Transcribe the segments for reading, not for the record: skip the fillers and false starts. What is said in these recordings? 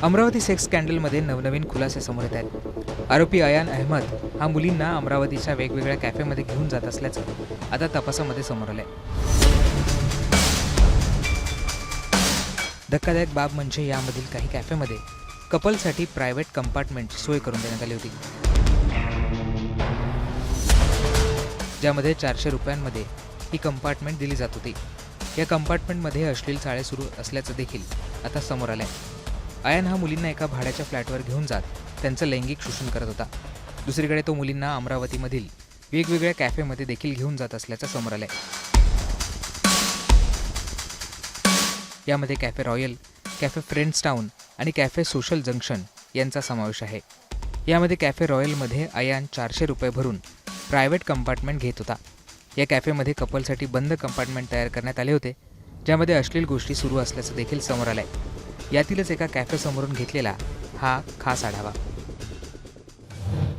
Amravati sex स्कॅन्डलमध्ये नवनवीन खुलासे समोर येत आहेत। आरोपी अयान अहमद हा मुलींना अमरावतीच्या वेगवेगळ्या कॅफेमध्ये घेऊन जात असल्याचं आता तपासामध्ये समोर आलंय। धक्कादायक बाब म्हणजे यामधील काही कॅफेमध्ये कपलसाठी प्रायव्हेट कंपार्टमेंटची सोय करून देण्यात आली होती, ज्यामध्ये 400 रुपयांमध्ये ही कंपार्टमेंट दिली जात होती। या कंपार्टमेंटमध्ये अश्लील चाळे सुरू असल्याचं देखील आता समोर आलंय। अयान हा मुलींना एका भाड्याच्या फ्लॅटवर घेऊन जात त्यांचं लैंगिक शोषण करत होता। दुसरीकडे तो मुलींना अमरावतीमधील वेगवेगळ्या कॅफेमध्ये देखील घेऊन जात असल्याचं समोर आलंय। यामध्ये cafe royal, cafe friends town आणि कॅफे सोशल जंक्शन यांचा समावेश आहे। यामध्ये कॅफे रॉयलमध्ये अयान 400 रुपये भरून प्रायव्हेट कंपार्टमेंट घेत होता। या कॅफेमध्ये कपलसाठी बंद कंपार्टमेंट तयार करण्यात आले होते, ज्यामध्ये अश्लील गोष्टी सुरू असल्याचं देखील समोर आलंय। यातीलच एका कॅफेसमोरून घेतलेला हा खास आढावा।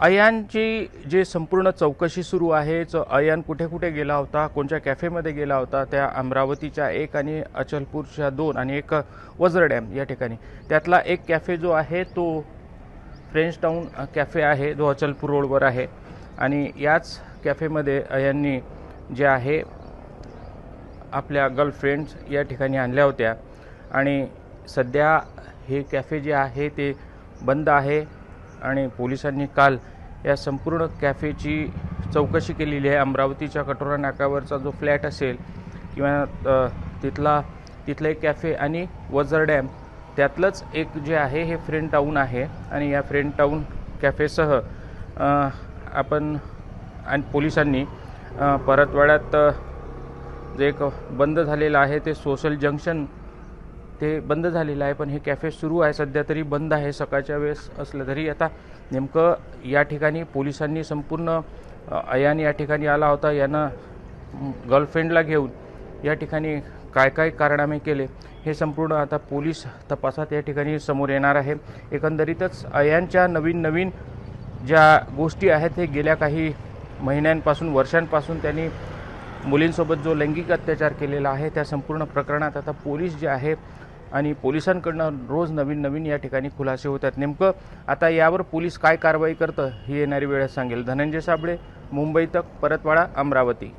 अयानची जे संपूर्ण चौकशी सुरू आहे, अयान कुठे कुठे गेला होता, कोणत्या कॅफेमध्ये गेला होता, त्या अमरावतीच्या एक आणि अचलपूरच्या 2 आणि एक वज्र डॅम या ठिकाणी। त्यातला एक कॅफे जो आहे तो फ्रेंच टाउन कॅफे आहे, जो अचलपूर रोडवर आहे। आणि याच कॅफेमध्ये अयाननी जे आहे आपल्या गर्लफ्रेंड्स या ठिकाणी आणल्या होत्या। आणि सध्या हे कॅफे जे आहे ते बंद आहे आणि पोलिसांनी काल या संपूर्ण कॅफेची चौकशी केलेली आहे। अमरावतीच्या कटोरा नाक्यावरचा जो फ्लॅट असेल किंवा तिथलं एक कॅफे आणि वज्र डॅम त्यातलंच एक जे आहे हे फ्रेंड टाऊन आहे। आणि या फ्रेंड टाऊन कॅफेसह आपण आणि पोलिसांनी परतवाड्यात जे एक बंद झालेलं आहे ते सोशल जंक्शन ते बंद झालेलं आहे, पण हे कॅफे सुरू आहे सध्या तरी बंद आहे सकाळच्या वेळेस असलं तरी। आता नेमकं या ठिकाणी पोलिसांनी संपूर्ण अयान या ठिकाणी आला होता, यानं गर्लफ्रेंडला घेऊन या ठिकाणी काय काय कारनामे केले हे संपूर्ण आता पोलीस तपासात या ठिकाणी समोर येणार आहे। एकंदरीतच अयानच्या नवीन ज्या गोष्टी आहेत हे गेल्या काही महिन्यांपासून वर्षांपासून त्यांनी मुलींसोबत जो लैंगिक अत्याचार केलेला आहे त्या संपूर्ण प्रकरणात आता पोलीस जे आहे आणि पोलिसांकडून रोज नवीन या ठिकाणी खुलासे होतात। नेमकं आता यावर पोलीस काय कारवाई करतं ही येणारी वेळ सांगेल। धनंजय साबळे, मुंबई तक, परतवाडा, अमरावती।